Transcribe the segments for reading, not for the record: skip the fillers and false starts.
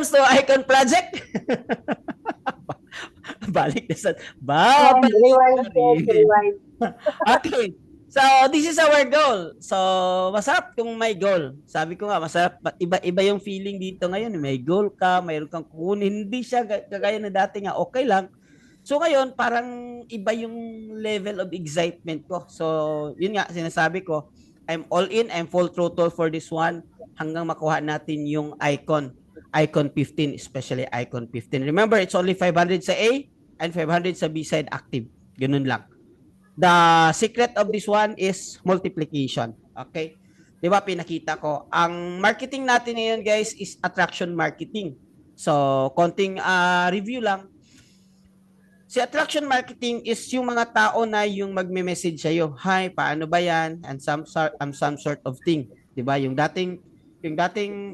comes to Icon Project, balik na sa And babalik rewind, pa yes, rin. rewind. Okay. So, this is our goal. So, masarap kung may goal. Sabi ko nga, masarap. Iba-iba yung feeling dito ngayon. May goal ka, mayroon kang kukunin. Hindi siya kagaya na dati nga, okay lang. So, ngayon, parang iba yung level of excitement ko. So, yun nga, sinasabi ko, I'm all in, I'm full throttle for this one hanggang makuha natin yung Icon 15, especially Icon 15. Remember, it's only 500 sa A and 500 sa B side active. Ganun lang. The secret of this one is multiplication. Okay? Di ba pinakita ko? Ang marketing natin ngayon guys is attraction marketing. So, konting review lang. Si attraction marketing is yung mga tao na yung magme-message sa'yo, hi, paano ba yan? And some sort of thing. Di ba? Yung dating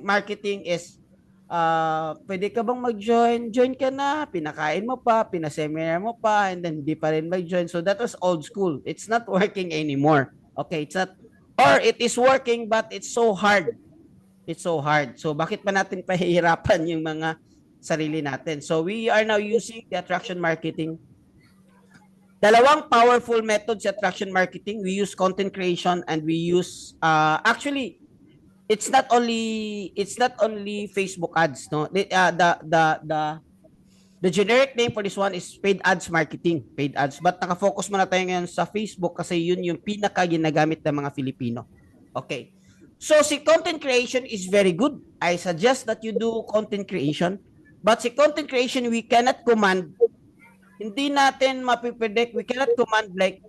marketing is pwede ka bang mag-join? Join ka na, pinakain mo pa, pinaseminar mo pa, and then hindi pa rin mag-join. So that was old school. It's not working anymore. Okay, it's not, or it is working but it's so hard. It's so hard. So bakit pa natin pahihirapan yung mga sarili natin? So we are now using the attraction marketing. Dalawang powerful methods sa attraction marketing. We use content creation and we use actually it's not only Facebook ads, no. The generic name for this one is paid ads marketing, paid ads. But naka-focus muna tayo ngayon sa Facebook kasi yun yung pinaka ginagamit ng mga Filipino. Okay. So si content creation is very good. I suggest that you do content creation. But si content creation we cannot command. Hindi natin mapipredict. We cannot command like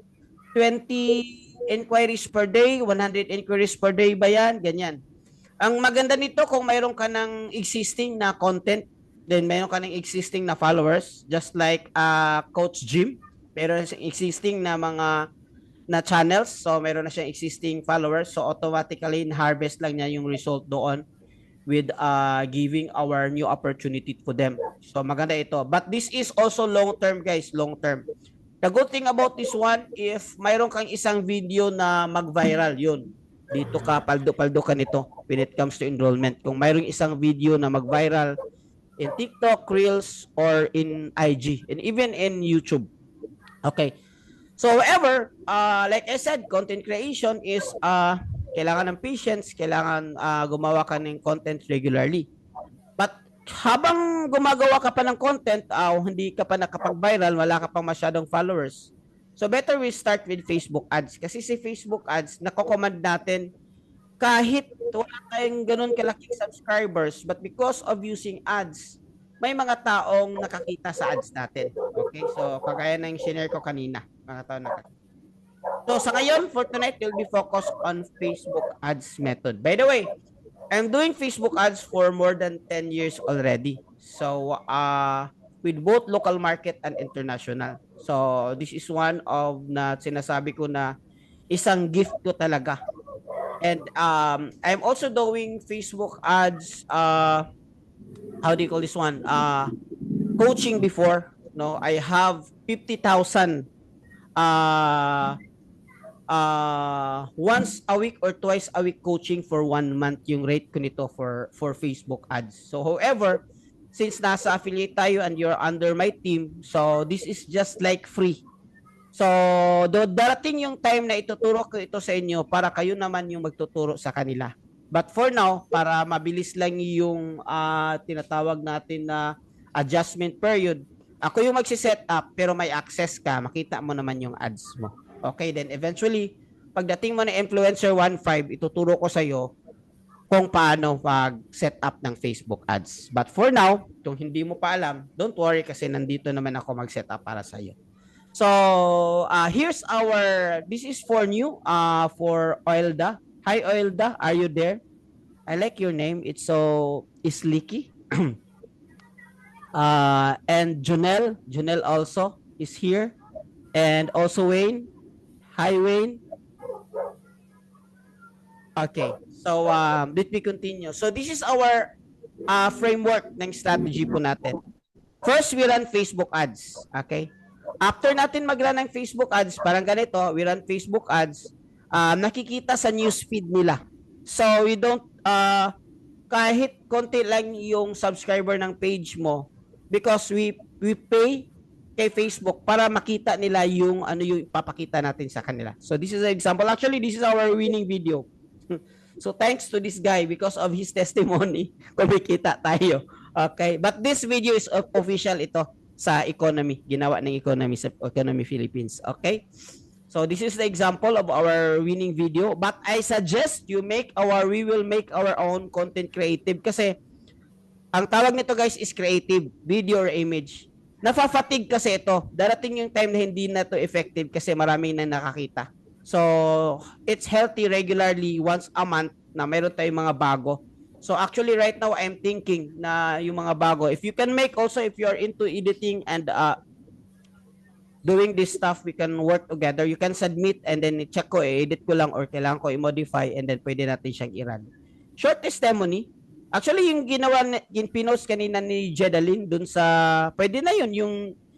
20 inquiries per day, 100 inquiries per day ba yan? Ganyan. Ang maganda nito kung mayroon ka ng existing na content, then mayroon ka ng existing na followers, just like Coach Jim, mayroon siyang existing na mga na channels, so mayroon na siyang existing followers, so automatically harvest lang niya yung result doon with giving our new opportunity for them. So maganda ito. But this is also long term guys, long term. The good thing about this one, if mayroon kang isang video na mag-viral, yun, dito ka, paldo-paldo ka nito when it comes to enrollment. Kung mayroong isang video na mag-viral in TikTok, Reels, or in IG, and even in YouTube. Okay. So, however, like I said, content creation is kailangan ng patience, kailangan gumawa ka ng content regularly. But habang gumagawa ka pa ng content, hindi ka pa nakapag-viral, wala ka pang masyadong followers, so better we start with Facebook ads. Kasi si Facebook ads, nakocommand natin kahit wala tayong ganun kalaking subscribers, but because of using ads, may mga taong nakakita sa ads natin. Okay? So, kagaya ng share ko kanina, mga taong nakakita. So, sa ngayon, for tonight, we'll be focused on Facebook ads method. By the way, I'm doing Facebook ads for more than 10 years already. So, with both local market and international. So, this is one of na sinasabi ko na isang gift ko talaga. And I'm also doing Facebook ads, how do you call this one? Coaching before, no? I have 50,000 once a week or twice a week coaching for 1 month yung rate ko nito for Facebook ads. So however, since nasa affiliate tayo and you're under my team, so this is just like free. So darating yung time na ituturo ko ito sa inyo para kayo naman yung magtuturo sa kanila. But for now, para mabilis lang yung tinatawag natin na adjustment period, ako yung magsiset up pero may access ka, makita mo naman yung ads mo. Okay, then eventually, pagdating mo na Influencer 1.5, ituturo ko sa'yo kung paano mag-set up ng Facebook ads. But for now, kung hindi mo pa alam, don't worry kasi nandito naman ako mag-set up para sa'yo. So, here's this is for new, for Oilda. Hi, Oilda, are you there? I like your name. It's so slicky. And Junel also is here. And also Wayne. Hi, Wayne. Okay. So, let me continue. So, this is our framework ng strategy po natin. First, we run Facebook ads. Okay? After natin mag-run ng Facebook ads, parang ganito, we run Facebook ads, nakikita sa newsfeed nila. So, we don't kahit konti lang yung subscriber ng page mo because we pay kay Facebook para makita nila yung ano yung ipapakita natin sa kanila. So this is an example. Actually, this is our winning video. So thanks to this guy because of his testimony, kumikita tayo. Okay, but this video is official ito sa economy, ginawa ng economy sa Economy Philippines. Okay? So this is the example of our winning video, but I suggest we will make our own content creative kasi ang tawag nito guys is creative, video or image. Nafa-fatigue kasi ito. Darating yung time na hindi na to effective kasi maraming na nakakita. So, it's healthy regularly once a month na meron tayong mga bago. So, actually right now, I'm thinking na yung mga bago, if you can make also, if you're into editing and doing this stuff, we can work together. You can submit and then check ko, edit ko lang or kailangan ko i-modify and then pwede natin siyang i-run. Short testimony. Actually, yung ginawa, yung pinost kanina ni Jedalyn dun sa, pwede na yun,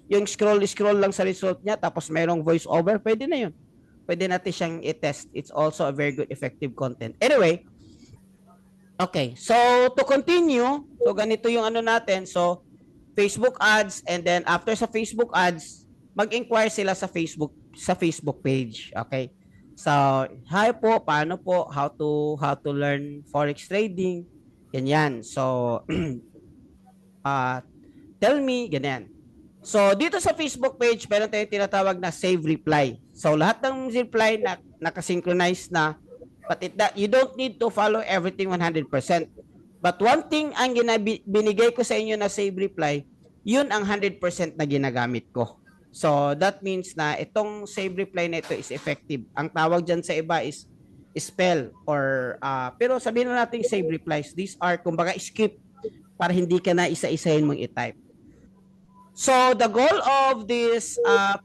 yung scroll lang sa result niya, tapos mayroong voice over, pwede na yun. Pwede natin siyang i-test. It's also a very good effective content. Anyway, okay, so to continue, so ganito yung ano natin, so Facebook ads, and then after sa Facebook ads, mag-inquire sila sa Facebook page, okay? So, hi po, paano po, how to learn forex trading, ganyan. So, tell me, ganyan. So, dito sa Facebook page, meron tayong tinatawag na save reply. So, lahat ng reply na nakasynchronize na, but you don't need to follow everything 100%. But one thing ang binigay ko sa inyo na save reply, yun ang 100% na ginagamit ko. So, that means na itong save reply na ito is effective. Ang tawag dyan sa iba is spell or pero sabihin na natin save replies. These are kumbaga script para hindi ka na isa-isahin mong i-type. So the goal of this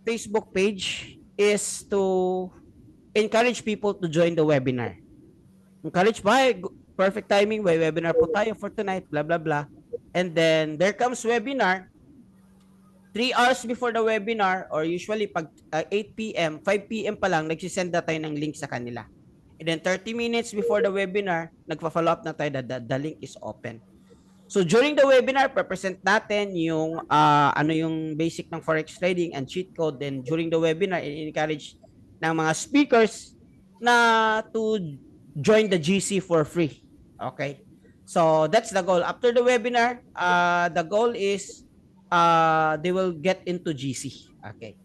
Facebook page is to encourage people to join the webinar. Encourage by perfect timing, may webinar po tayo for tonight, blah blah blah. And then there comes webinar 3 hours before the webinar or usually pag 8 p.m., 5 p.m. pa lang nagsisend na tayo ng link sa kanila. And then 30 minutes before the webinar, nagpa-follow up na tayo that the link is open. So during the webinar, present natin yung ano yung basic ng forex trading and cheat code. Then during the webinar, encourage ng mga speakers na to join the GC for free. Okay? So that's the goal. After the webinar, the goal is they will get into GC. Okay?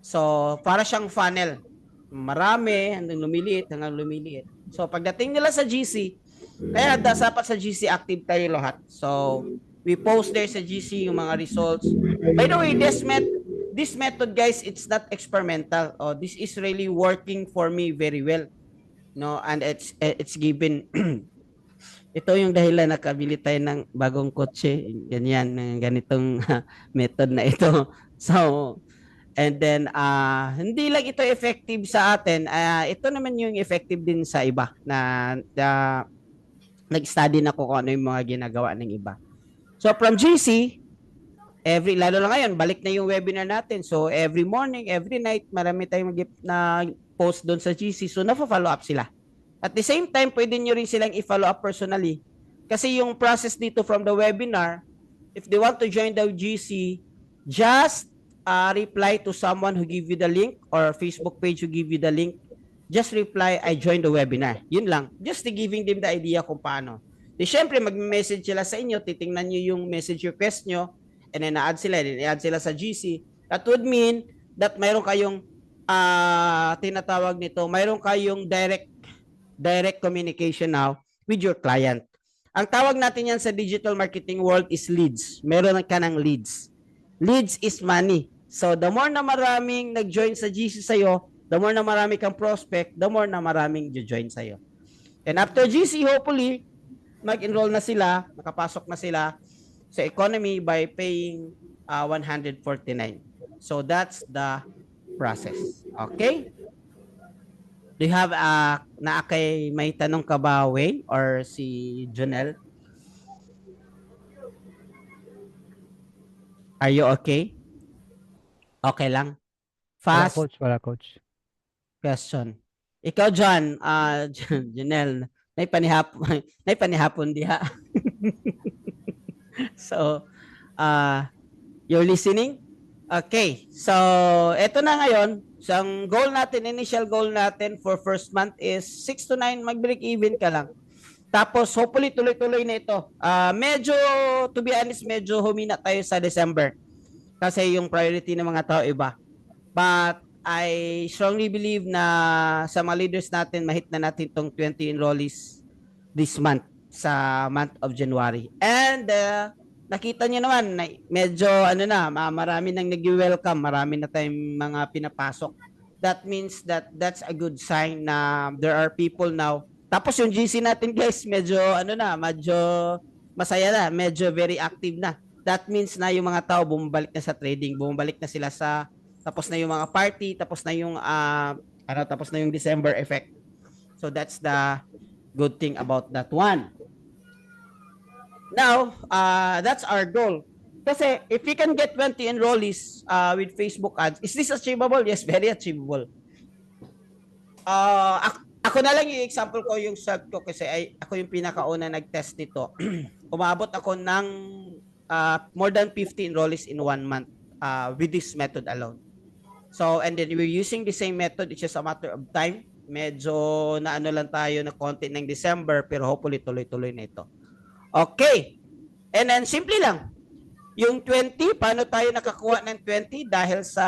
So para siyang funnel. Marami hanggang lumiliit. So pagdating nila sa GC, kaya dapat sa GC active tayo lahat. So we post there sa GC yung mga results. By the way, this method guys, it's not experimental. This is really working for me very well. No, and it's given ito yung dahilan nakabili tayo ng bagong kotse, ganyan, ganitong method na ito. So and then, hindi lang ito effective sa atin. Ito naman yung effective din sa iba na nag-study na ko kung ano yung mga ginagawa ng iba. So, from GC, lalo na ngayon, balik na yung webinar natin. So, every morning, every night, marami tayong na post doon sa GC. So, na-follow up sila. At the same time, pwede nyo rin silang i-follow up personally. Kasi yung process dito from the webinar, if they want to join the GC, just reply to someone who give you the link or Facebook page who give you the link. Just reply, I joined the webinar. Yun lang. Just giving them the idea kung paano. Di syempre, mag-message sila sa inyo, titingnan nyo yung message request nyo, and then na-add sila sa GC. That would mean that mayroon kayong tinatawag nito, mayroon kayong direct communication now with your client. Ang tawag natin yan sa digital marketing world is leads. Meron ka ng leads. Leads is money. So, the more na maraming nag-join sa GC sa'yo, the more na marami kang prospect, the more na maraming join sa'yo. And after GC, hopefully, mag-enroll na sila, nakapasok na sila sa economy by paying 149. So, that's the process. Okay? Do you have, may tanong ka ba, Wayne, or si Jonel? Are you okay? Okay lang. Fast. Wala coach. Question. Ikaw, John, Janelle, Nay panihapon, nay panihapon diha. So, you're listening? Okay. So, eto na ngayon. Ang goal natin, initial goal natin for first month is 6 to 9, mag-break even ka lang. Tapos, hopefully, tuloy-tuloy na ito. Medyo, to be honest, medyo humina tayo sa December. Kasi yung priority ng mga tao iba. But, I strongly believe na sa mga leaders natin, mahit na natin itong 20 enrollees this month, sa month of January. And, nakita niyo naman, medyo marami nang nag-welcome, marami na tayong mga pinapasok. That means that that's a good sign na there are people now. Tapos yung GC natin guys, medyo medyo masaya na, medyo very active na. That means na yung mga tao bumabalik na sa trading, bumabalik na sila sa, tapos na yung mga party, tapos na yung tapos na yung December effect. So that's the good thing about that one. Now, that's our goal. Kasi if we can get 20 enrollees with Facebook ads, is this achievable? Yes, very achievable. Ako na lang yung example ko, yung self ko, kasi ako yung pinakauna nag-test nito. Umabot ako ng more than 50 enrollees in 1 month with this method alone. So, and then we're using the same method. It's just a matter of time. Medyo lang tayo na konti ng December, pero hopefully tuloy-tuloy na ito. Okay. And then, simple lang. Yung 20, paano tayo nakakuha ng 20? Dahil sa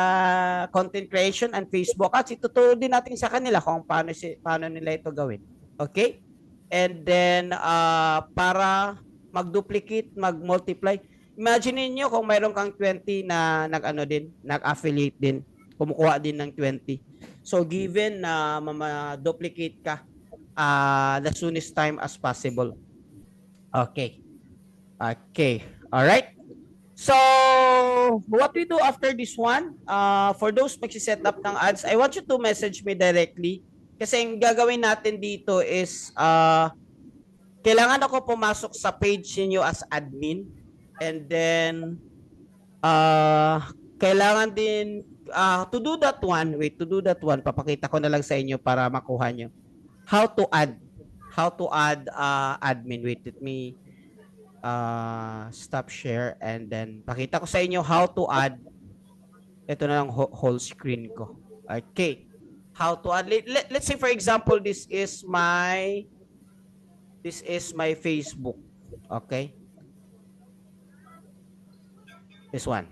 content creation and Facebook ads, ituturo din natin sa kanila kung paano nila ito gawin. Okay? And then, para mag-duplicate, mag-multiply, imagine niyo kung mayroon kang 20 na nag-affiliate din, kumukuha din ng 20. So, given na ma-duplicate ka the soonest time as possible. Okay. Okay. All right. So, what we do after this one, for those magsi-set up ng ads, I want you to message me directly. Kasi yung gagawin natin dito is, kailangan ako pumasok sa page niyo as admin. And then, kailangan din, to do that one, papakita ko na lang sa inyo para makuha nyo. How to add admin. Wait, let me stop share and then pakita ko sa inyo how to add. Ito na lang whole screen ko. Okay. How to add. Let's say for example, this is my Facebook. Okay. This one.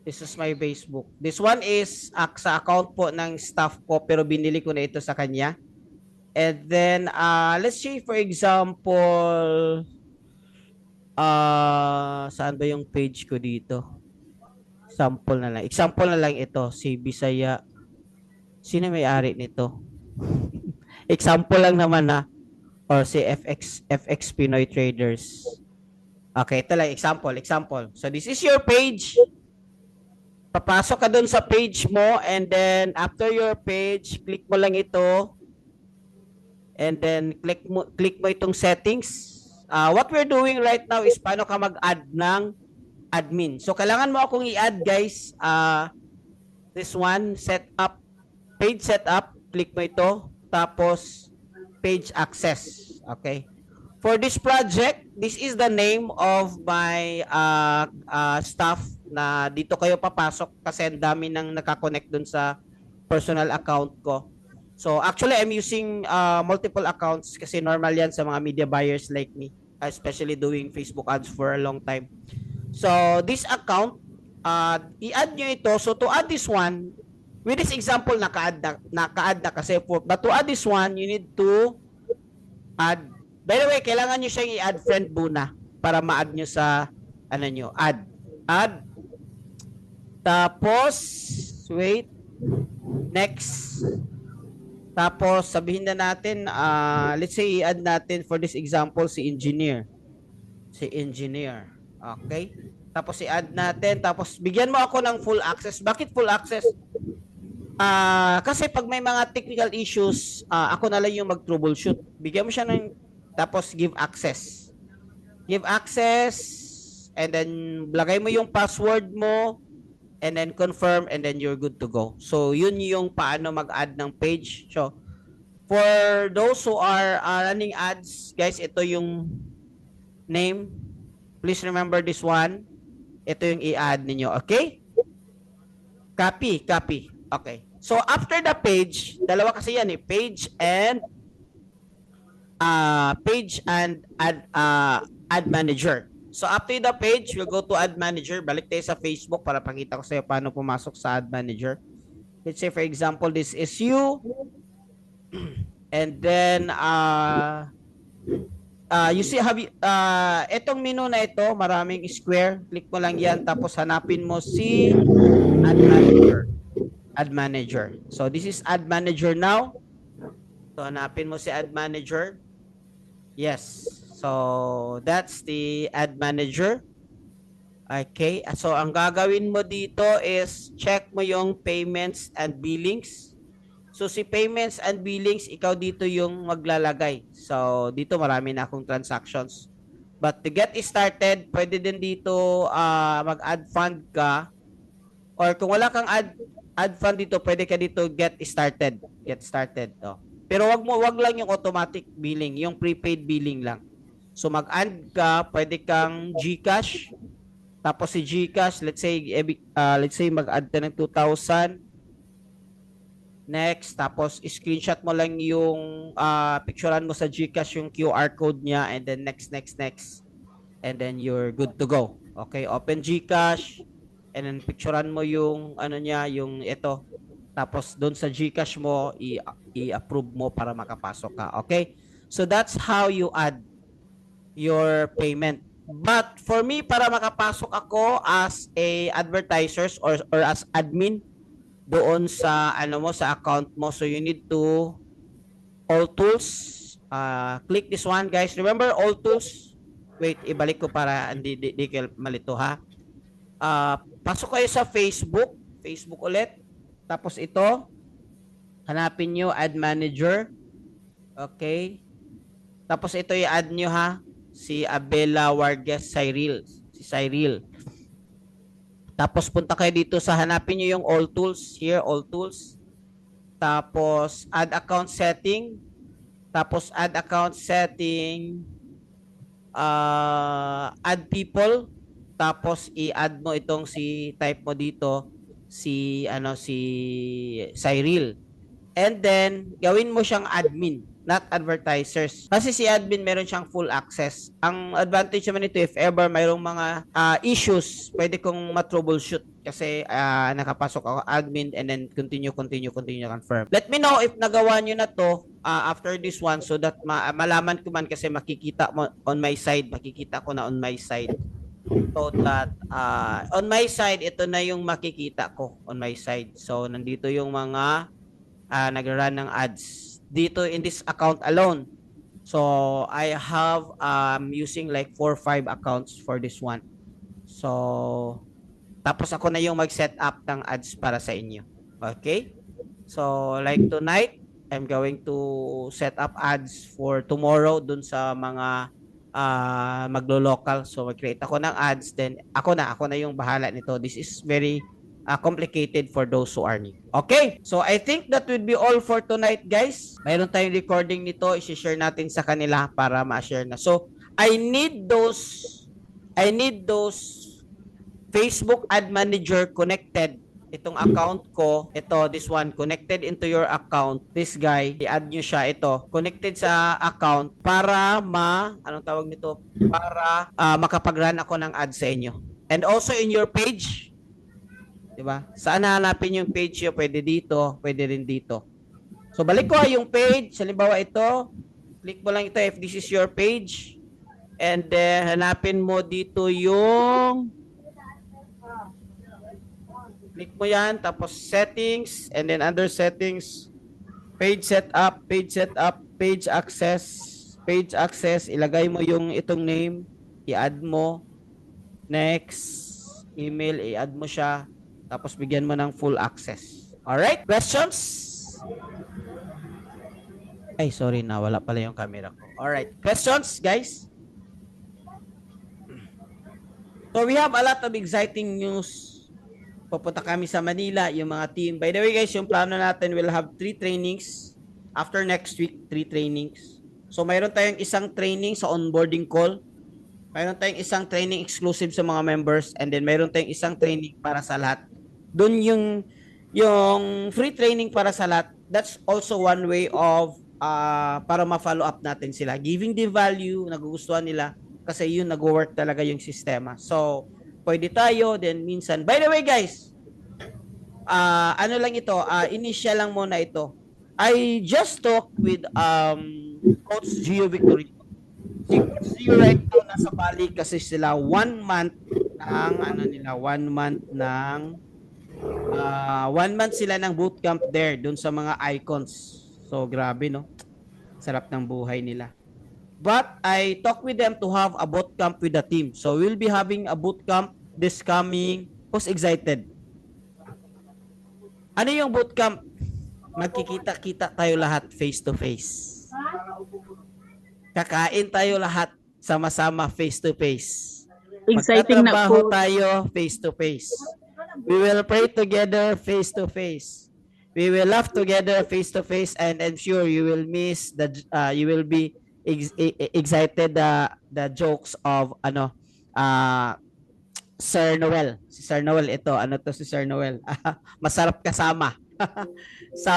This is my Facebook. This one is sa account po ng staff ko, pero binili ko na ito sa kanya. And then, let's say, for example, saan ba yung page ko dito? Sample na lang. Example na lang ito, si Bisaya. Sino may-ari nito? Example lang naman na. Or si FX Pinoy Traders. Okay, ito lang, example. So, this is your page. Papasok ka dun sa page mo, and then, after your page, click mo lang ito. And then click mo itong settings. What we're doing right now is paano ka mag-add ng admin. So kailangan mo akong i-add guys. This one, setup, page setup, click mo ito, tapos page access. Okay. For this project, this is the name of my staff na dito kayo papasok kasi ang dami nang nakakonect dun sa personal account ko. So actually, I'm using multiple accounts kasi normal yan sa mga media buyers like me, especially doing Facebook ads for a long time. So this account, i-add nyo ito. So to add this one, with this example, naka-add na kasi. But to add this one, you need to add. By the way, kailangan nyo siyang i-add friend muna para ma-add nyo sa, add. Tapos, wait, next. Tapos, sabihin na natin, let's say, i-add natin for this example, si engineer. Okay? Tapos, i-add natin. Tapos, bigyan mo ako ng full access. Bakit full access? Kasi pag may mga technical issues, ako na lang yung mag-troubleshoot. Bigyan mo siya ng, tapos, give access. Give access, and then, lagay mo yung password mo, and then confirm, and then you're good to go. So, yun yung paano mag-add ng page. So, For those who are running ads, guys, ito yung name. Please remember this one. Ito yung i-add ninyo, okay? Copy, copy. Okay. So after the page, dalawa kasi yan eh, page and ad manager. So after the page, we'll go to ad manager. Balik tayo sa Facebook para pakita ko sa iyo paano pumasok sa ad manager. Let's say for example, this is you. And then you see itong menu na ito, maraming square. Click mo lang yan tapos hanapin mo si ad manager. Ad manager. So this is ad manager now. So hanapin mo si ad manager. Yes. So that's the ad manager. Okay. So ang gagawin mo dito is check mo yung payments and billings. So si payments and billings, ikaw dito yung maglalagay. So dito marami na akong transactions. But to get started, pwede din dito mag-add fund ka. Or kung wala kang add fund dito, pwede ka dito get started. Get started. Oh. Pero wag lang yung automatic billing, yung prepaid billing lang. So mag-add ka, pwede kang GCash. Tapos si GCash, let's say mag-add ka ng 2,000. Next, tapos screenshot mo lang yung picturean mo sa GCash yung QR code niya and then next. And then you're good to go. Okay, open GCash and then picturean mo yung ano niya, yung ito. Tapos doon sa GCash mo i-approve mo para makapasok ka. Okay? So that's how you add your payment. But for me, para makapasok ako as a advertisers or as admin doon sa ano mo sa account mo, so you need to all tools, click this one guys. Remember all tools? Wait, ibalik ko para hindi kayo malito ha. Pasok kayo sa Facebook ulit. Tapos ito, hanapin nyo ad manager. Okay. Tapos ito i-add nyo ha, si Abela Vargas Cyril. Si Cyril. Tapos punta kayo dito sa hanapin nyo yung all tools. Here, all tools. Tapos add account setting. Tapos add account setting. Add people. Tapos i-add mo itong type mo dito si Cyril. And then gawin mo siyang admin, not advertisers. Kasi si admin meron siyang full access. Ang advantage naman nito, if ever mayroong mga issues, pwede kong ma-troubleshoot kasi nakapasok ako admin and then continue confirm. Let me know if nagawa nyo na to after this one so that malaman ko man kasi makikita mo on my side, makikita ko na on my side. So that on my side, ito na yung makikita ko on my side. So nandito yung mga nag-run ng ads dito in this account alone. So I have using like 4 or 5 accounts for this one. So tapos ako na yung mag-set up ng ads para sa inyo. Okay? So like tonight, I'm going to set up ads for tomorrow dun sa mga maglo-local. So mag-create ako ng ads, then ako na yung bahala nito. This is very complicated for those who are new. Okay, so I think that would be all for tonight guys. Mayroon tayong recording nito, i-share natin sa kanila para ma-share na. So I need those Facebook ad manager connected. Itong account ko, this one, connected into your account. This guy, i-add nyo siya, connected sa account para anong tawag nito? Para makapag-run ako ng ads sa inyo. And also in your page, diba? Saan hanapin yung page nyo? Pwede dito, pwede rin dito. So balik ko yung page, halimbawa ito, click mo lang ito if this is your page. And then hanapin mo dito yung click mo yan, tapos settings, and then under settings, page setup, page access, ilagay mo yung itong name, i-add mo, next, email, i-add mo siya, tapos bigyan mo ng full access. Alright, questions? Ay, sorry na, wala pala yung camera ko. Alright, questions, guys? So we have a lot of exciting news. Pupunta kami sa Manila, yung mga team. By the way guys, yung plano natin, we'll have 3 trainings. After next week, 3 trainings. So mayroon tayong isang training sa onboarding call. Mayroon tayong isang training exclusive sa mga members, and then mayroon tayong isang training para sa lahat. Doon yung free training para sa lahat, that's also one way of para ma-follow up natin sila. Giving the value, nagugustuhan nila kasi yun nag-work talaga yung sistema. So, pwede tayo, then minsan. By the way guys, ano lang ito, initial lang muna ito. I just talked with Coach Gio Victory. Si Coach Gio right now nasa Bali kasi sila 1 month ng 1 month sila ng bootcamp there dun sa mga icons. So grabe no. Sarap ng buhay nila. But I talked with them to have a bootcamp with the team. So we'll be having a bootcamp this coming. Who's excited? Ano yung bootcamp? Magkikita-kita tayo lahat face to face. Kakain tayo lahat sama-sama face to face. Exciting na po. Magtatrabaho tayo face to face. We will pray together face to face. We will laugh together face to face, and I'm sure you will miss you will be excited the jokes of Sir Noel. Si Sir Noel ito, si Sir Noel. Masarap kasama. So,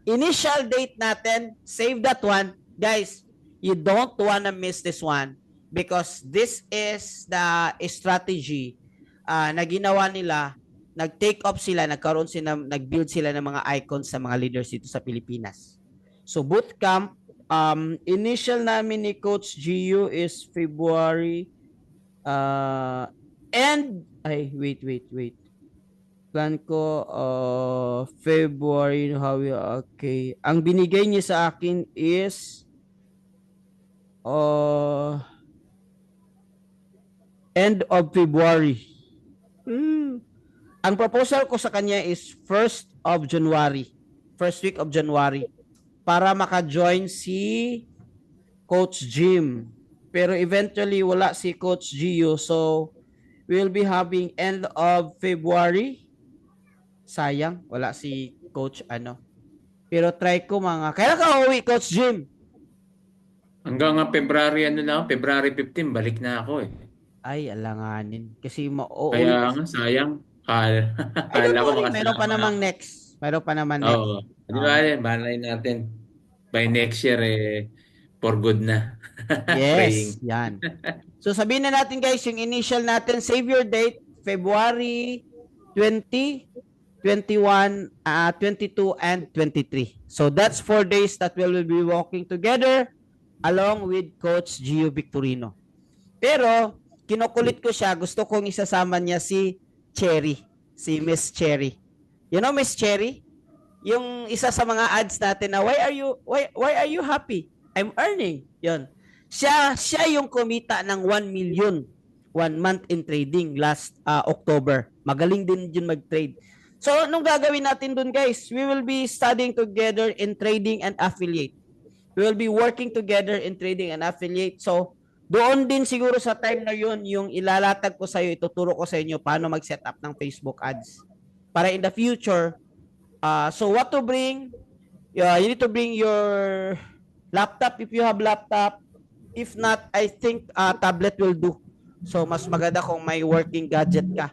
initial date natin, save that one. Guys, you don't wanna miss this one because this is the strategy na ginawa nila. Nag-take off sila, nag-build sila ng mga icons sa mga leaders dito sa Pilipinas. So, bootcamp, initial namin ni Coach Gio is February wait. Plan ko February, okay. Ang binigay niya sa akin is end of February. Ang proposal ko sa kanya is 1st of January. First week of January. Para maka-join si Coach Jim. Pero eventually wala si Coach Gio. So, we'll be having end of February. Sayang, wala si Coach Pero try ko kailan ka uwi, Coach Jim? Hanggang February February 15, balik na ako eh. Ay, alanganin. Kasi Kaya nga, sayang. Kala ko makasama. Meron pa namang next. Oo. Di ba yan, balay natin. By next year, for good na. Yes, yan. So sabihin na natin guys, yung initial natin, save your date, February 20, 21, 22, and 23. So that's 4 days that we will be walking together along with Coach Gio Victorino. Pero, kinukulit ko siya, gusto kong isasama niya si Cherry, si Miss Cherry. You know Miss Cherry? Yung isa sa mga ads natin na why are you happy? I'm earning. Yun. Siya yung kumita ng 1 million 1 month in trading last October. Magaling din yun mag-trade. So, anong gagawin natin dun guys? We will be studying together in trading and affiliate. We will be working together in trading and affiliate. So, doon din siguro sa time na yun, yung ilalatag ko sa iyo, ituturo ko sa inyo paano mag-set up ng Facebook ads. Para in the future, so what to bring? You need to bring your laptop if you have laptop. If not, I think tablet will do. So, mas maganda kung may working gadget ka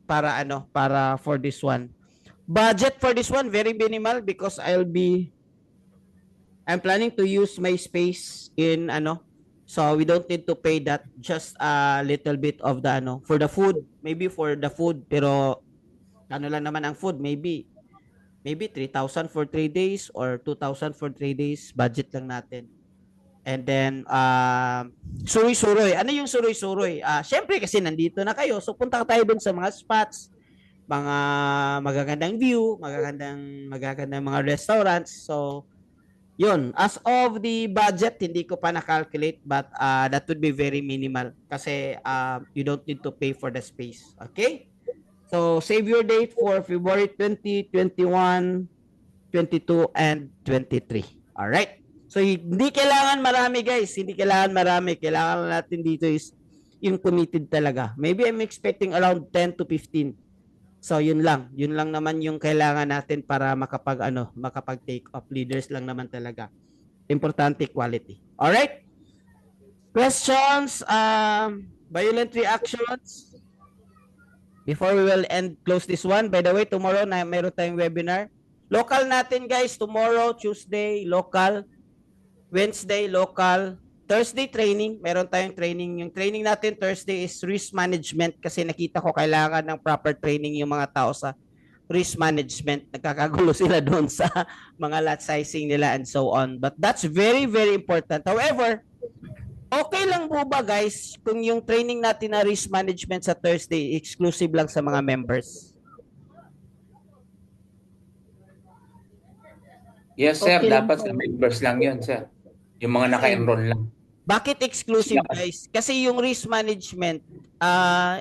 para for this one. Budget for this one, very minimal because I'm planning to use my space in so we don't need to pay that, just a little bit of the for the food, maybe for the food, pero lang naman ang food, maybe 3,000 for 3 days or 2,000 for 3 days, budget lang natin. And then suroy-suroy. Ano yung suroy-suroy? Syempre kasi nandito na kayo, so punta tayo dun sa mga spots, mga magagandang view, magagandang mga restaurants. So yun, as of the budget, hindi ko pa na-calculate, but that would be very minimal kasi you don't need to pay for the space. Okay? So, save your date for February 20, 21, 22, and 23. Alright? So, hindi kailangan marami guys. Hindi kailangan marami. Kailangan natin dito is yung committed talaga. Maybe I'm expecting around 10 to 15. So yun lang. Yun lang naman yung kailangan natin para makapag take off. Leaders lang naman talaga. Importante quality. All right? Questions, violent reactions before we will close this one. By the way, tomorrow na meron tayong webinar. Local natin guys, tomorrow, Tuesday, local. Wednesday, local. Thursday, training. Meron tayong training. Yung training natin Thursday is risk management kasi nakita ko kailangan ng proper training yung mga tao sa risk management. Nagkakagulo sila doon sa mga lot sizing nila and so on. But that's very, very important. However, okay lang po ba guys kung yung training natin na risk management sa Thursday exclusive lang sa mga members? Yes, sir. Okay lang Dapat po. sa members lang yun, sir. Yung mga naka-enroll lang. Bakit exclusive guys? Kasi yung risk management,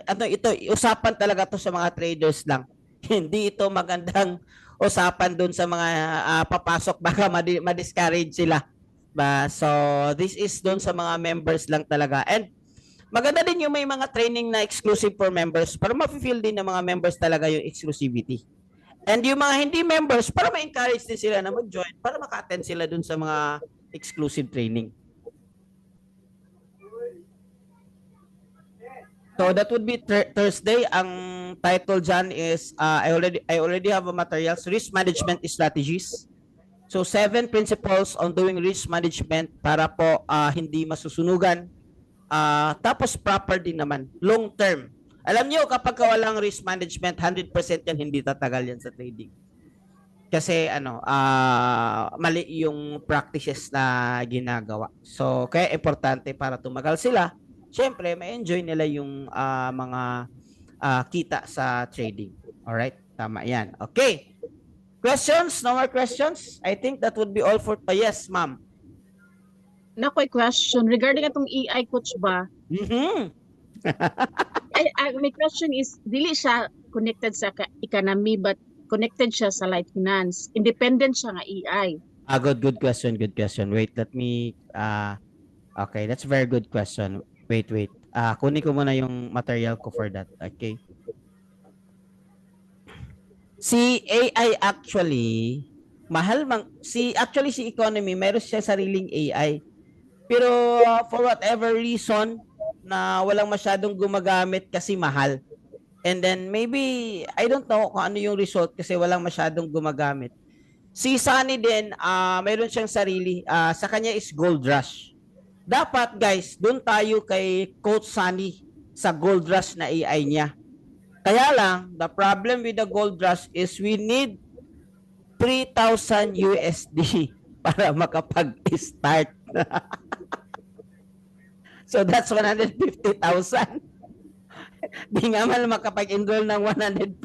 ito, usapan talaga to sa mga traders lang. Hindi ito magandang usapan doon sa mga papasok baka ma-discourage sila. So this is doon sa mga members lang talaga. And maganda din yung may mga training na exclusive for members para ma-feel din ng mga members talaga yung exclusivity. And yung mga hindi members, para ma-encourage din sila na mag-join, para maka-attend sila dun sa mga exclusive training. So that would be Thursday. Ang title dyan is, I already have a materials, risk management strategies. So 7 principles on doing risk management para po hindi masusunugan. Tapos proper din naman, long term. Alam niyo kapag walang risk management, 100% yan hindi tatagal yan sa trading. Kasi mali yung practices na ginagawa. So kaya importante para tumagal sila. Syempre, ma-enjoy nila yung mga kita sa trading. All right? Tama yan. Okay. Questions? No more questions? I think that would be all for yes, ma'am. Nakoy question regarding atong EI coach ba? My question is dili siya connected sa economy but connected siya sa light finance. Independent siya nga EI. Good question. Wait, let me okay, that's a very good question. Wait. Kunin ko muna yung material ko for that. Okay. Si AI actually si economy meron siya sariling AI. Pero for whatever reason na walang masyadong gumagamit kasi mahal. And then maybe I don't know kung ano yung result kasi walang masyadong gumagamit. Si Sunny din mayroon siyang sarili, sa kanya is Gold Rush. Dapat guys, doon tayo kay Coach Sunny sa Gold Rush na AI niya. Kaya lang, the problem with the Gold Rush is we need 3,000 USD para makapag-start. So that's 150,000. Di nga man makapag-enroll ng 149.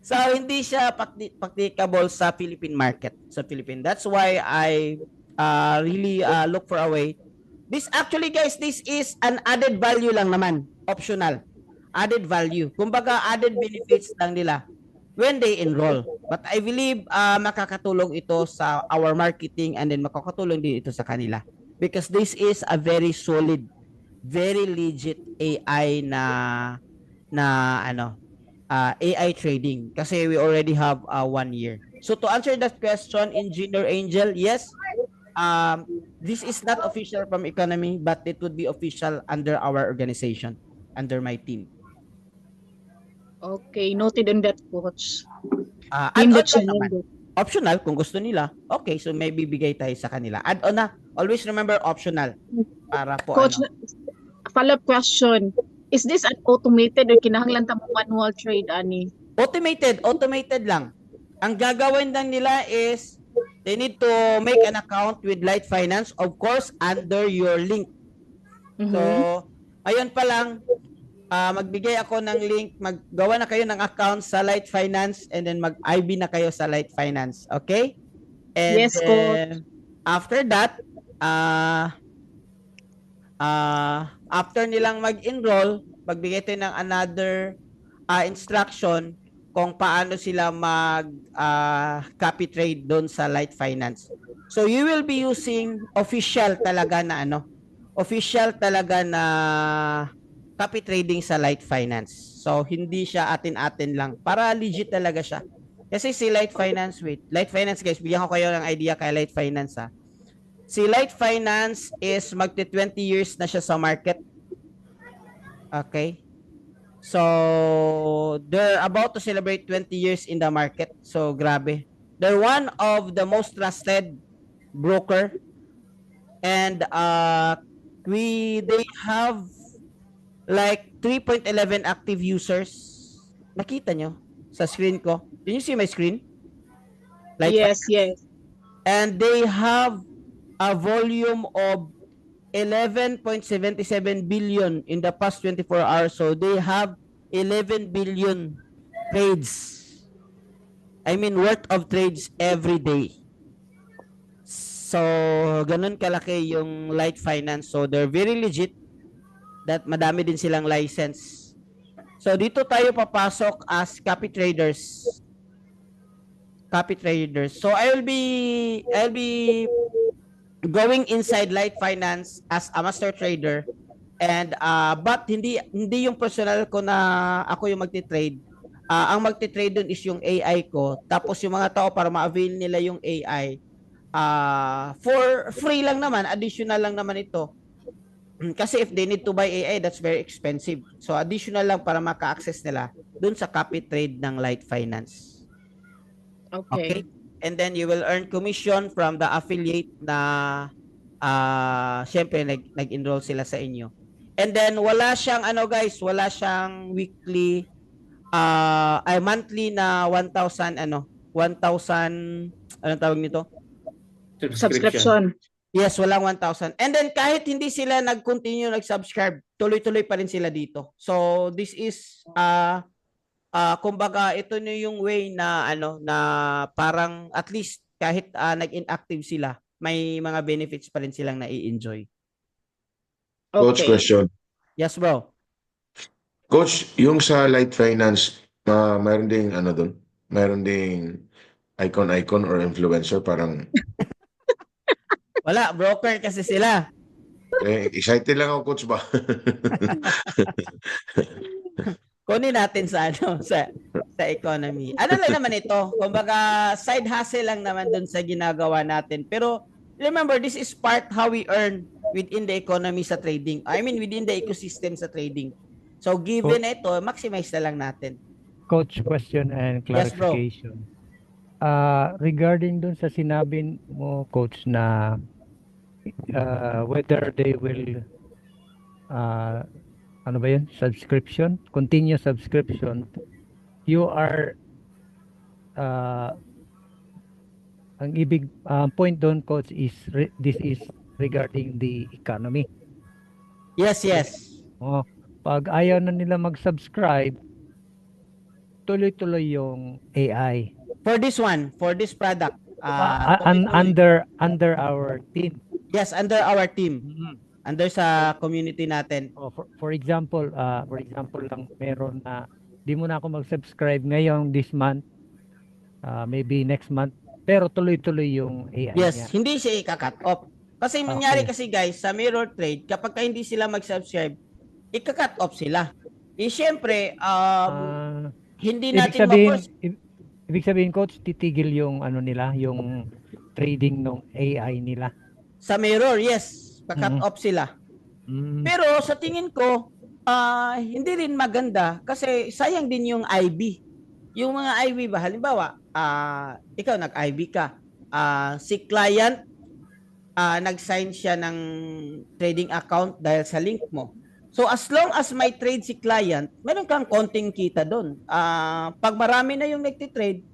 So hindi siya practicable sa Philippine market, sa Philippine. That's why I really look for a way. This actually guys, this is an added value lang naman, optional. Added value. Kumbaga added benefits lang nila when they enroll. But I believe makakatulong ito sa our marketing and then makakatulong din ito sa kanila. Because this is a very solid, very legit AI AI trading. Kasi we already have 1 year. So to answer that question, Engineer Angel, yes, this is not official from economy, but it would be official under our organization, under my team. Okay, noted on that coach. Add-on lang naman. Optional kung gusto nila. Okay, so may bibigay tayo sa kanila. Add-on na. Always remember optional. Para po coach, follow-up question. Is this an automated or kinahanglan ta mo manual trade ani? Automated lang. Ang gagawin lang nila is they need to make an account with Light Finance, of course, under your link. So, ayun pa lang, magbigay ako ng link, maggawa na kayo ng account sa Light Finance and then mag-IB na kayo sa Light Finance. Okay? And yes, coach. After that, after nilang mag-enroll, magbigay tayo ng another instruction kung paano sila mag-copy trade doon sa Light Finance. So you will be using official talaga na copy trading sa Light Finance. So, hindi siya atin-atin lang. Para legit talaga siya. Kasi si Light Finance, wait. Light Finance, guys, bigyan ko kayo ng idea kay Light Finance, ha. Si Light Finance is magti 20 years na siya sa market. Okay? So, they're about to celebrate 20 years in the market. So, grabe. They're one of the most trusted broker, and they have like 3.11 active users. Nakita nyo sa screen ko? Can you see my screen? Like, Yes, yes. and they have a volume of 11.77 billion in the past 24 hours. So they have 11 billion trades. I mean, worth of trades every day. So, ganun kalaki yung Light Finance. So, they're very legit, that madami din silang license. So, dito tayo papasok as copy traders. Copy traders. So, I'll be going inside Light Finance as a master trader, and but hindi yung personal ko na ako yung magti-trade. Ang magti-trade dun is yung AI ko, tapos yung mga tao para ma-avail nila yung AI for free lang naman, additional lang naman ito. Kasi if they need to buy AI, that's very expensive. So additional lang para maka-access nila dun sa copy trade ng Light Finance. Okay? Okay. And then you will earn commission from the affiliate na syempre nag-enroll sila sa inyo. And then wala siyang wala siyang weekly ay monthly na 1,000 anong tawag nito? Subscription. Yes, walang 1,000. And then kahit hindi sila nag-continue nag-subscribe, tuloy-tuloy pa rin sila dito. So this is kumbaga ito na yung way na na parang at least kahit nag-inactive sila, may mga benefits pa rin silang nai-enjoy. Coach, Okay. question. Yes, bro. Coach, yung sa Light Finance, mayroon ding doon? Mayroon ding icon or influencer, parang Wala, broker kasi sila. excited lang ako, Coach ba? Kunin natin sa sa economy. Ano lang naman ito? Kumbaga side hustle lang naman dun sa ginagawa natin. Pero remember, this is part how we earn within the economy sa trading. I mean, within the ecosystem sa trading. So given ito, maximize na lang natin. Coach, question and Yes, bro. clarification. Regarding dun sa sinabi mo, Coach, na whether they will ano ba yun? Subscription? Continue subscription. You are ang ibig point doon, Coach, is this is regarding the economy. Yes, yes. Oh, pag ayaw na nila mag-subscribe, tuloy-tuloy yung AI. For this product. Under our team. Yes, under our team. Mhm. Under sa community natin. Oh, for example lang, meron na di mo na ako mag-subscribe ngayon this month, maybe next month, pero tuloy-tuloy yung AI Yes, niya. hindi siya i-cut off. Kasi nangyari Okay. kasi guys, sa mirror trade, kapag hindi sila mag-subscribe, i-cut off sila. Siyempre, hindi natin ma-force. Ibig sabihin, Coach, titigil yung nila, yung trading ng AI nila. Sa mirror, yes, pa-cut Mhm. off sila. Mm. Pero sa tingin ko, hindi rin maganda kasi sayang din yung IB. Yung mga IB ba, halimbawa, ikaw nag-IB ka, si client, nag-sign siya ng trading account dahil sa link mo. So as long as may trade si client, meron kang konting kita doon. Pag marami na yung nagtitrade,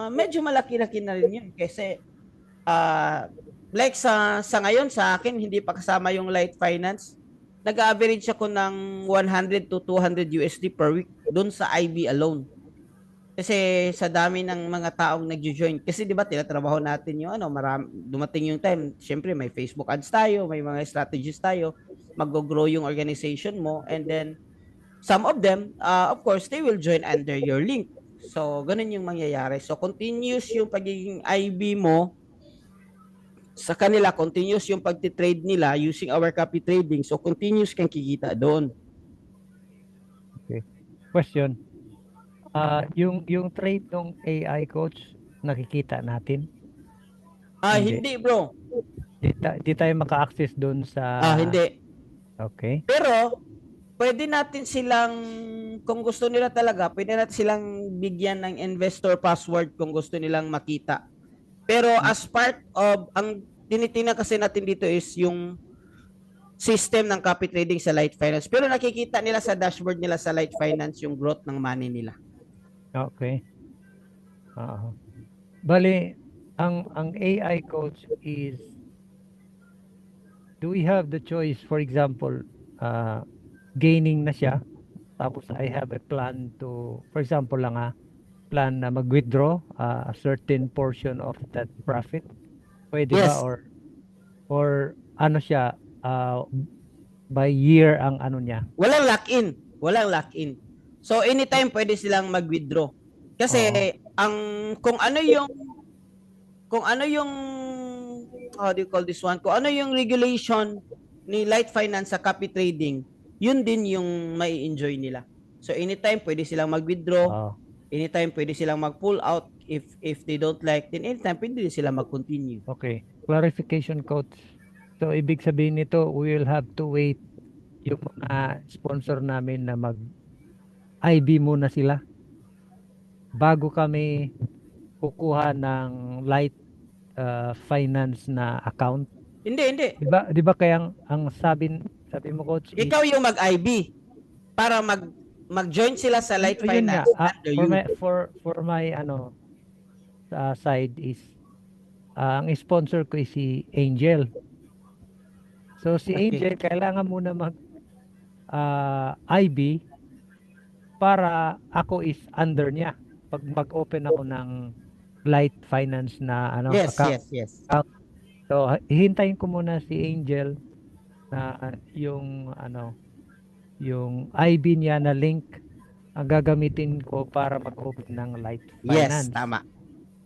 medyo malaki-laki na rin yun. Kasi like sa ngayon sa akin, hindi pa kasama yung Light Finance, nag-average ako ng 100 to 200 USD per week doon sa IB alone. Kasi sa dami ng mga taong nagjo-join. Kasi 'di ba tinatrabaho natin yung marami, dumating yung time, syempre may Facebook ads tayo, may mga strategies tayo, mag-grow yung organization mo, and then some of them, of course, they will join under your link. So ganun yung mangyayari. So continuous yung pagiging IB mo sa kanila, continuous yung pagtitrade nila using our copy trading. So continuous kang kikita doon. Okay. Question. Yung trade ng AI coach, nakikita natin? Hindi. Hindi bro. Di tayo maka-access doon sa... Hindi. Okay. Pero, pwede natin silang, kung gusto nila talaga, pwede natin silang bigyan ng investor password kung gusto nilang makita. Pero as part of, ang tinitingnan kasi natin dito is yung system ng copy trading sa Light Finance. Pero nakikita nila sa dashboard nila sa Light Finance yung growth ng money nila. Okay. Bali, ang AI coach is, do we have the choice, for example, gaining na siya, tapos I have a plan to, for example lang plan na mag-withdraw a certain portion of that profit? Pwede Yes. ba? Or ano siya, by year ang ano niya? Walang lock-in. Walang lock-in. So, anytime pwede silang mag-withdraw. Kasi, kung ano yung, how do you call this one? Kung ano yung regulation ni Light Finance sa copy trading, yun din yung may enjoy nila. So, anytime pwede silang mag-withdraw. Anytime pwede silang mag-pull out. If they don't like, then anytime pwede din silang mag-continue. Okay. Clarification coach. So, ibig sabihin nito, we will have to wait yung mga sponsor namin na mag-IB muna sila bago kami kukuha ng Light Finance na account. Hindi. Di ba kaya ang sabi mo coach is, Ikaw yung mag-IB para mag-join sila sa Light yun nga, Finance under you. for my side is ang sponsor ko is si Angel. So si Okay. Angel kailangan muna mag IB para ako is under niya pag mag-open ako ng Light Finance na account. Yes. So hihintayin ko muna si Angel na yung IB niya na link ang gagamitin ko para mag-open ng Light Finance. Yes, tama.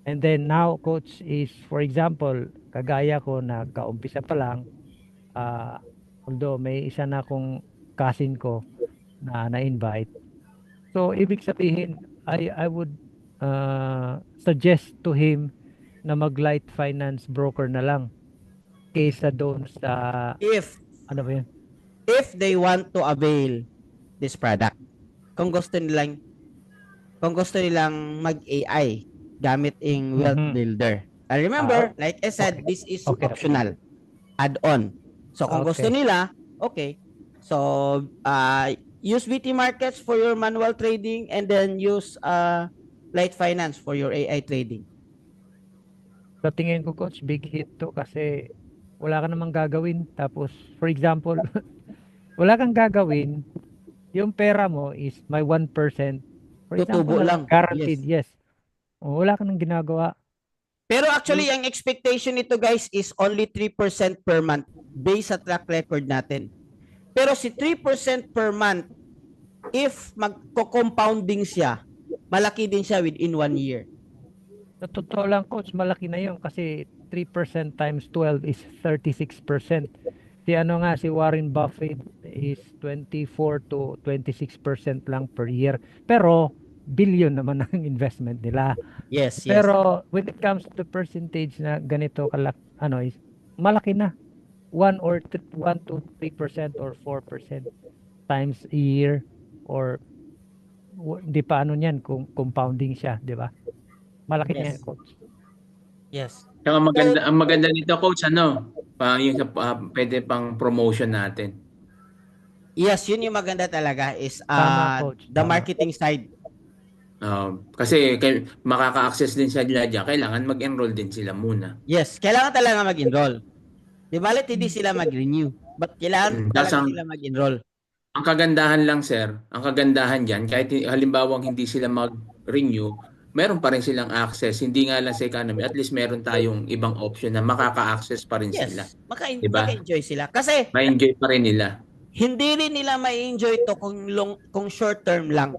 And then now coach is, for example, kagaya ko na kaumpisa pa lang, although may isa na akong cousin ko na-invite. So ibig sabihin, I would suggest to him na mag-Light Finance broker na lang kaysa doon sa If they want to avail this product. Kung gusto nilang mag-AI gamit ang Wealth Builder. And remember, like I said, this is optional. Add-on. So kung gusto nila, okay. So use VT Markets for your manual trading and then use Light Finance for your AI trading. Sa tingin ko coach, big hit to kasi wala ka namang gagawin. Tapos, for example, wala kang gagawin, yung pera mo is my 1%. For Tutubo example, lang. Guaranteed, yes. Wala ka nang ginagawa. Pero actually, ang expectation nito guys is only 3% per month based sa track record natin. Pero si 3% per month, if magko-compounding siya, malaki din siya within 1 year. Sa totoo lang coach, malaki na yun kasi 3% times 12 is 36%. Si Warren Buffett is 24 to 26% lang per year. Pero billion naman ang investment nila. Yes. Pero when it comes to percentage na ganito is malaki na. 1 to 3% or 4% times a year or di pa niyan kung compounding siya, di ba? Malaki na yan, coach. Yes. Kaya ang maganda nito coach yung pwede pang promotion natin. Yes, yun yung maganda talaga is Tama, coach. the marketing side. Kasi makaka-access din sila diyan, kailangan mag-enroll din sila muna. Yes, kailangan talaga mag-enroll. Di balit hindi sila mag-renew. But kailangan talaga sila mag-enroll. Ang kagandahan lang sir, diyan kahit halimbawang hindi sila mag-renew, meron pa rin silang access. Hindi nga lang sa economy, at least meron tayong ibang option na makaka-access pa rin sila. Yes, Diba? maka-enjoy sila. Kasi Ma-enjoy pa rin nila. hindi rin nila ma-enjoy to kung short term lang.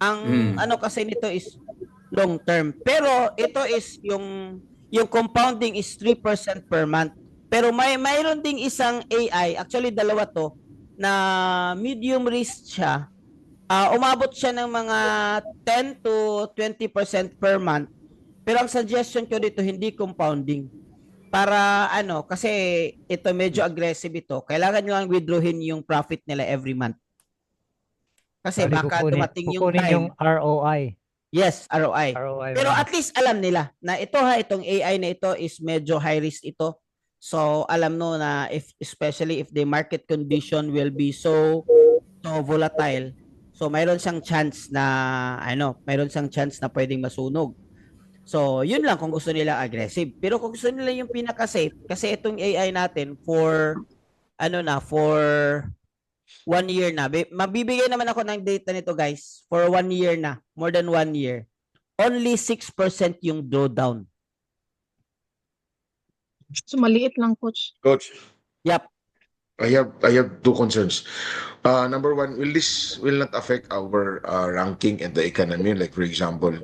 Ang kasi nito is long term. Pero ito is yung compounding is 3% per month. Pero mayroon ding isang AI, actually dalawa to, na medium risk siya. umabot siya ng mga 10 to 20% per month. Pero ang suggestion ko dito, hindi compounding. Para ano, kasi ito medyo aggressive ito. Kailangan nyo ang withdrawin yung profit nila every month. Kasi Bali, baka dumating yung kukunin yung time. ROI. Yes, ROI. ROI Pero mo. at least alam nila na itong AI na ito is medyo high risk ito. So alam no na especially if the market condition will be so volatile. So mayroon siyang chance na pwedeng masunog. So yun lang kung gusto nila aggressive. Pero kung gusto nila yung pinaka safe kasi itong AI natin for 1 year na. Mabibigay naman ako ng data nito guys for 1 year na. More than 1 year. Only 6% yung drawdown. So maliit lang, coach. Coach, Yep. I have two concerns. Number one, this will not affect our ranking in the economy? Like for example,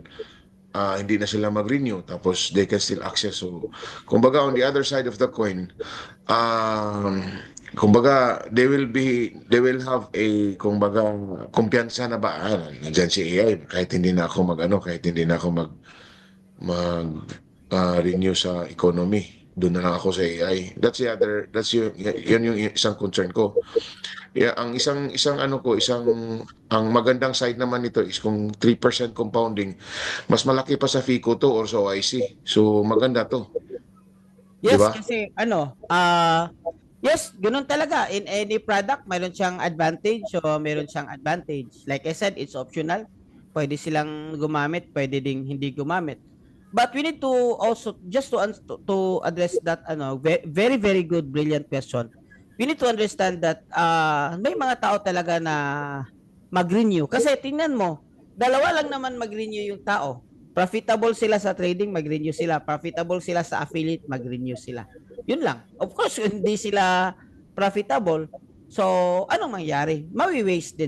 hindi na sila mag-renew tapos they can still access. So, kumbaga on the other side of the coin, kumbaga they will have a kumbaga kumpiyansa na ba nandiyan si AI kahit hindi na ako renew sa economy. Doon na lang ako sa AI. Yun yung isang concern ko. Yeah, ang ang magandang side naman nito is kung 3% compounding, mas malaki pa sa FICO to or sa OIC. So maganda to. Yes, Diba? kasi yes, ganun talaga. In any product, mayroon siyang advantage o mayroon siyang advantage. Like I said, it's optional. Pwede silang gumamit, pwede ding hindi gumamit. But we need to also just to address that very very good brilliant question. We need to understand that may mga tao talaga na mag-renew kasi tingnan mo, dalawa lang naman mag-renew yung tao. Profitable sila sa trading, mag-renew sila. Profitable sila sa affiliate, mag-renew sila. Yun lang. Of course, hindi sila profitable. So, anong mangyari? Mawi-waste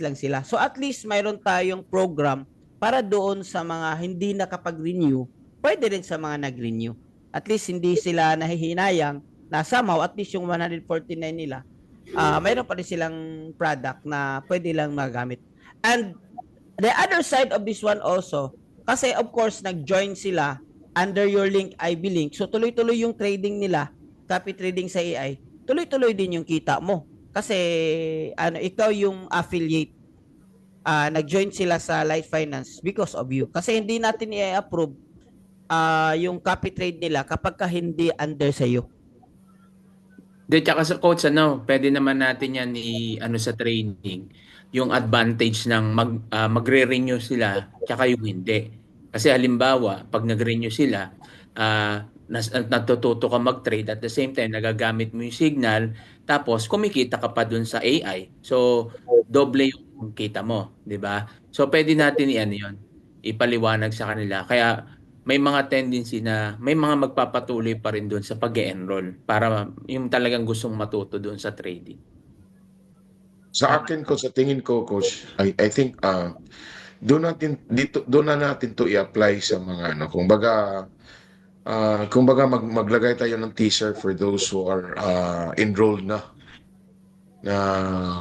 lang sila. So, at least mayroon tayong program para doon sa mga hindi nakapag-renew, pwede rin sa mga nag-renew. At least hindi sila nahihinayang na somehow, at least yung 149 nila, mayroon pa rin silang product na pwede lang magamit. And the other side of this one also, kasi of course, nag-join sila under your link, IB link. So, tuloy-tuloy yung trading nila, copy trading sa AI, tuloy-tuloy din yung kita mo. Kasi, ikaw yung affiliate. Nag-join sila sa Light Finance because of you. Kasi hindi natin i-approve yung copy trade nila kapag hindi under sa iyo. Tsaka sa coach, pwede naman natin yan sa training, yung advantage ng magre-renew sila tsaka yung hindi. Kasi halimbawa, pag nag-renew sila, natututo ka mag-trade at the same time, nagagamit mo yung signal, tapos kumikita ka pa dun sa AI. So, doble yung kita mo, di ba? So, pwede natin ipaliwanag sa kanila. Kaya, may mga tendency na may mga magpapatuloy pa rin doon sa pag-enroll para yung talagang gustong matuto doon sa trading. Sa akin ko, sa tingin ko, Coach, I think doon na natin to i-apply sa mga kumbaga maglagay tayo ng teaser for those who are enrolled na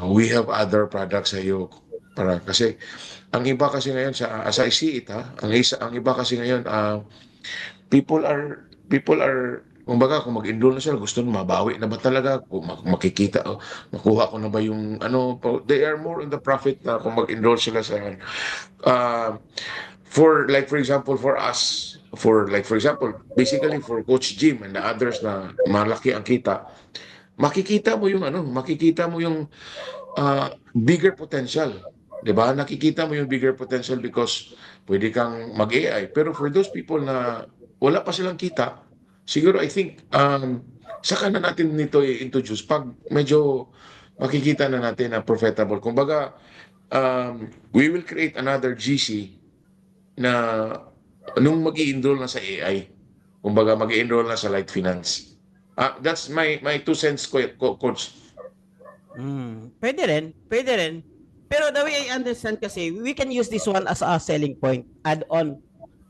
we have other products sa iyo para kasi ang iba kasi ngayon as I see it ang iba kasi ngayon people are kumbaga kung mag-enroll na sila gusto nila mabawi na ba talaga kung makikita makuha ko na ba yung they are more on the profit na kung mag-enroll sila sa for example for us for example basically for Coach Jim and the others na malaki ang kita makikita mo yung bigger potential. 'Di ba? Nakikita mo yung bigger potential because pwede kang mag-AI. Pero for those people na wala pa silang kita, siguro I think saka na natin nito i-introduce pag medyo makikita na natin na profitable. Kumbaga, we will create another GC na nung mag-i-enroll na sa AI. Kumbaga, mag-i-enroll na sa Light Finance. That's my 2 cents, Coach. Pwede rin. Pero the way I understand kasi, we can use this one as a selling point, add-on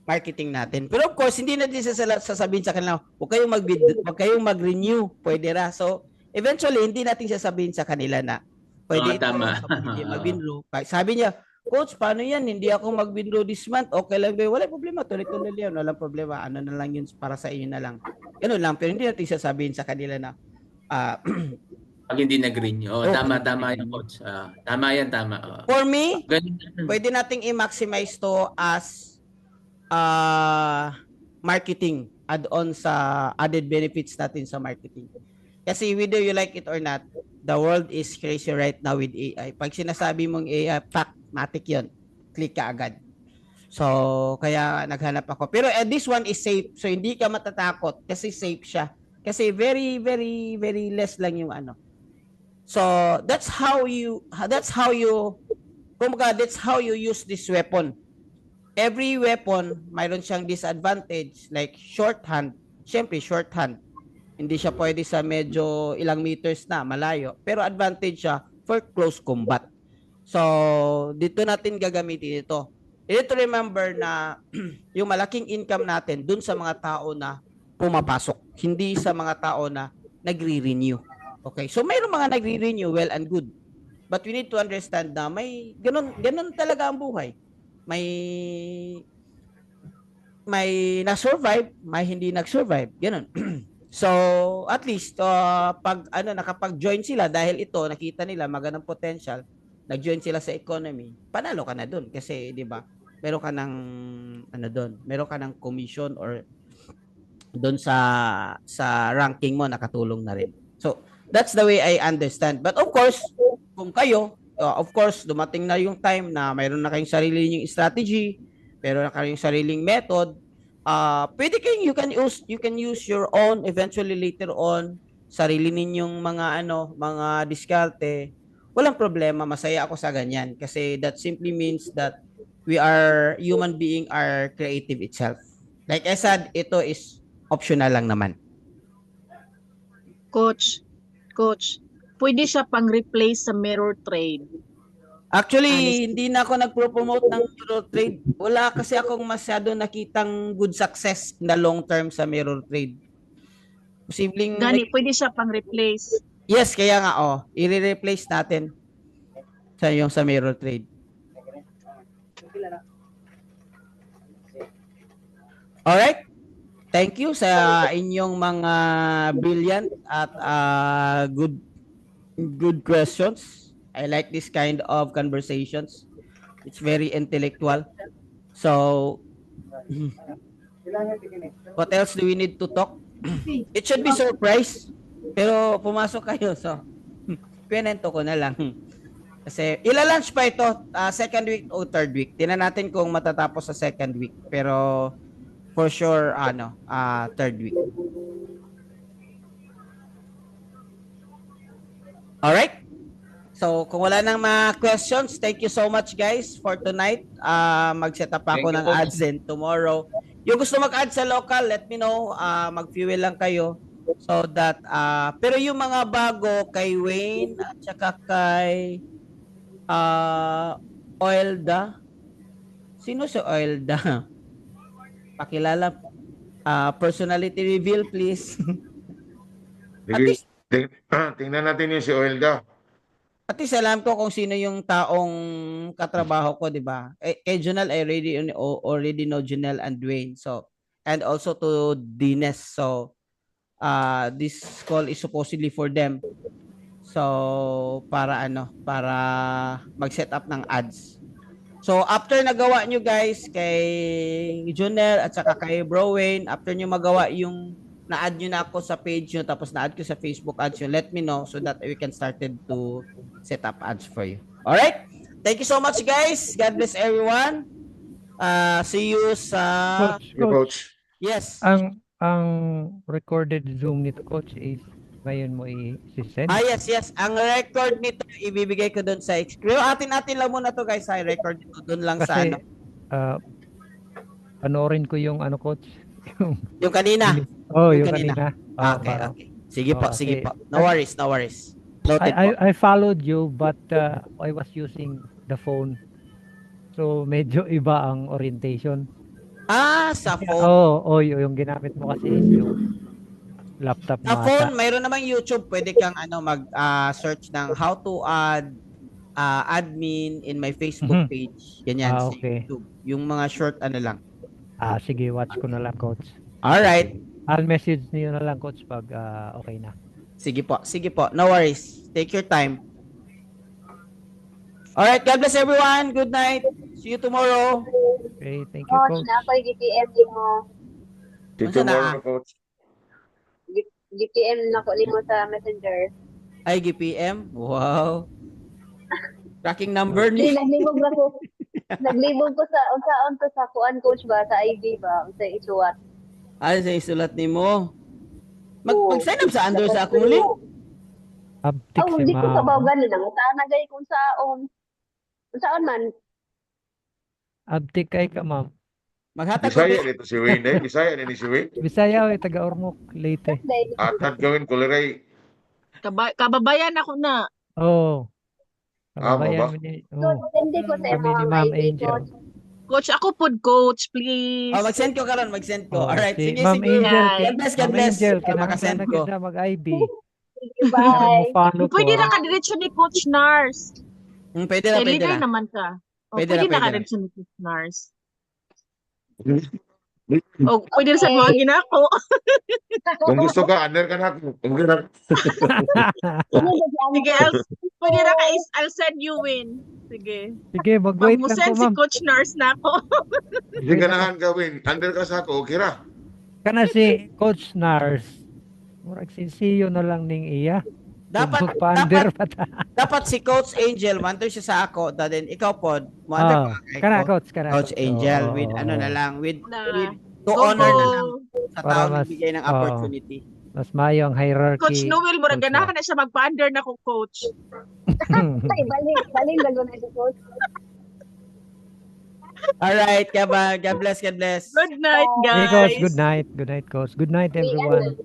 marketing natin. Pero of course, hindi natin sasabihin sa kanila, huwag kayong mag-renew, pwede ra. So, eventually, hindi natin sasabihin sa kanila na Pwede ito, tama. sa hindi mag-withdraw. Sabi niya, Coach, paano yan? Hindi ako mag-withdraw this month. Okay lang ba? Wala problema. Tuloy-tuloy yan. Walang problema. Ano na lang yun para sa inyo na lang. Ganun lang. Pero hindi natin sasabihin sa kanila na Pag hindi nag-renew. Tama yung coach. Tama yan, tama. for me, Ganun. pwede nating i-maximize to as marketing add-on sa added benefits natin sa marketing. Kasi whether you like it or not, the world is crazy right now with AI. Pag sinasabi mong AI, matic yun. Click ka agad. So, kaya naghanap ako. Pero this one is safe. So, hindi ka matatakot kasi safe siya. Kasi very, very, very less lang yung ano. So, that's how you use this weapon. Every weapon, mayroon siyang disadvantage like shorthand. Siyempre, shorthand. Hindi siya pwede sa medyo ilang meters na, malayo. Pero advantage siya for close combat. So, dito natin gagamitin ito. You need to remember na yung malaking income natin dun sa mga tao na pumapasok. Hindi sa mga tao na nagre-renew. Okay, so mayroong mga nagre-renew, well and good. But we need to understand na may ganun talaga ang buhay. May na-survive, may hindi nag-survive. Ganun. So, at least pag nakapag-join sila dahil ito nakita nila magandang potential, nag-join sila sa economy, panalo ka na doon kasi 'di ba? Meron ka ng meron ka ng commission or doon sa ranking mo nakatulong na rin. So, that's the way I understand. But of course, kung kayo, of course, dumating na yung time na mayroon na kayong sarili ninyong strategy, meron na kayong sariling method, pwede kayong you can use your own eventually later on sarili ninyong mga diskarte. Walang problema, masaya ako sa ganyan kasi that simply means that human being are creative itself. Like I said, ito is optional lang naman. Coach, pwede siya pang-replace sa mirror trade. Actually, hindi na ako nagpo-promote ng mirror trade. Wala kasi akong masyado nakitang good success na long term sa mirror trade. Posibleng Gani, pwede siya pang-replace. yes, kaya nga i-replace natin sa mirror trade. Alright? Thank you sa inyong mga brilliant at good questions. I like this kind of conversations. It's very intellectual. So, what else do we need to talk? It should be surprise. Pero pumasok kayo. So, pinento ko na lang. Kasi ila-launch pa ito second week o third week. Tingnan natin kung matatapos sa second week. Pero for sure third week. Alright? So, kung wala nang mga questions, thank you so much guys for tonight. Mag-set up ako ng ads and tomorrow. Yung gusto mag-add sa local, let me know. Mag-fuel lang kayo. So that, pero yung mga bago kay Wayne at saka kay Oilda. Sino si Oilda? Pakilala. Personality reveal please. At least, Tingnan natin yung si Oilda. At least alam ko kung sino yung taong katrabaho ko, di ba? Kay Junel, I already know Junel and Dwayne. So, and also to Dines. So, this call is supposedly for them. So, para mag-set up ng ads. So, after nagawa nyo guys kay Junel at saka kay Bro Wayne, after nyo magawa yung na-add nyo na ako sa page nyo, tapos na-add ko sa Facebook ads nyo, let me know so that we can started to set up ads for you. Alright? Thank you so much, guys. God bless everyone. See you sa... Coach. Yes. Ang recorded Zoom nito, Coach, is ngayon mo i-send? Yes. Ang record nito, ibibigay ko doon sa... Pero atin lang muna to guys. Record nito doon lang sa Kasi, panoorin ko yung Coach. Yung kanina. Yung kanina. Okay. Sige po. No worries. Noted po. I followed you but I was using the phone. So medyo iba ang orientation. Sa phone. Yung ginamit mo kasi is laptop Sa mo phone, ata. mayroon namang YouTube. Pwede kang search ng how to add admin in my Facebook Mhm. page. Ganyan sa Okay. YouTube. Yung mga short lang. Sige, watch ko na lang, coach. Alright. I'll message niyo na lang, coach, pag okay na. Sige po. Sige po. No worries. Take your time. Alright. God bless everyone. Good night. See you tomorrow. Okay, thank you, Coach, coach. na ako'y GPM din mo. Unsa na, Tomorrow, coach. GPM na ko nimo sa Messenger. Ay, GPM. Wow. Tracking number Di, ni. naglibog na ko. Naglibog ko sa, unsaon to sa kuan coach ba, sa ID ba, sa isuwat. Ay, sa isulat ni mo. Oo. Mag-sign up sa Android sa akong link. Abtik si Hindi ko ma'am. sabaw ganin. Ang saan na gay kung saon. Kung saan man. Abtik kay ka, ma'am. Maghatag ko. Bisaya nito si Wayne. Bisaya ni si Wayne. Bisaya, taga Ormoc, Leyte. Atad gawin kuliray. Kababayan ako na. Oo. Amo ba? Kababayan mo ni. Coach, hindi ko sa Kami imo ni ang Ma'am ID, Angel. coach. Coach, ako pod coach, please. Oh, mag-send ko karon, mag-send ko. Alright, Si sige, Ma'am sige. Angel. Bye. God bless, God Ma'am bless. Angel, Para makasend kinahanglan na ko. kita mag-IB. Thank you, bye. Follow ko. Pwede na ka-diretso ni Coach Nars. Pwede na, Eh, pwede leader na. naman ka. O, Pwede pwede, na, pwede na na. ka-diretso ni Coach Nars. O, pwede na sa mga ginako. Kung gusto ka, under ka na ako. Kung gusto ka. Sige, pwede na ka, I'll send you win. Sige. Sige, Pag mag-wait mo lang send ko, si ma'am. Coach Nars na ako. Hindi ka nahan gawin. Under ka sa ako, okay ra. Kana si Coach Nars. Murag sinsiyo na lang ning iya. Dapat, Pag-under pa ta. dapat si Coach Angel, manto siya sa ako, then ikaw pod, mo-under pa kay Kana, Coach. Kana. Coach Angel, Oo, with oo, ano na oo. lang, with Na, to go, honor na go. lang sa Para tao mas- nagbigay ng oo. opportunity. Mas mayo ang hierarchy. Coach Noel, murag Coach ganahan na siya magpa-under na ko, Coach. Ay, baling bago na si coach. Alright, God bless, God bless. Good night, Hey, guys. Coach. Good night. Good night, Coach. Good night, everyone.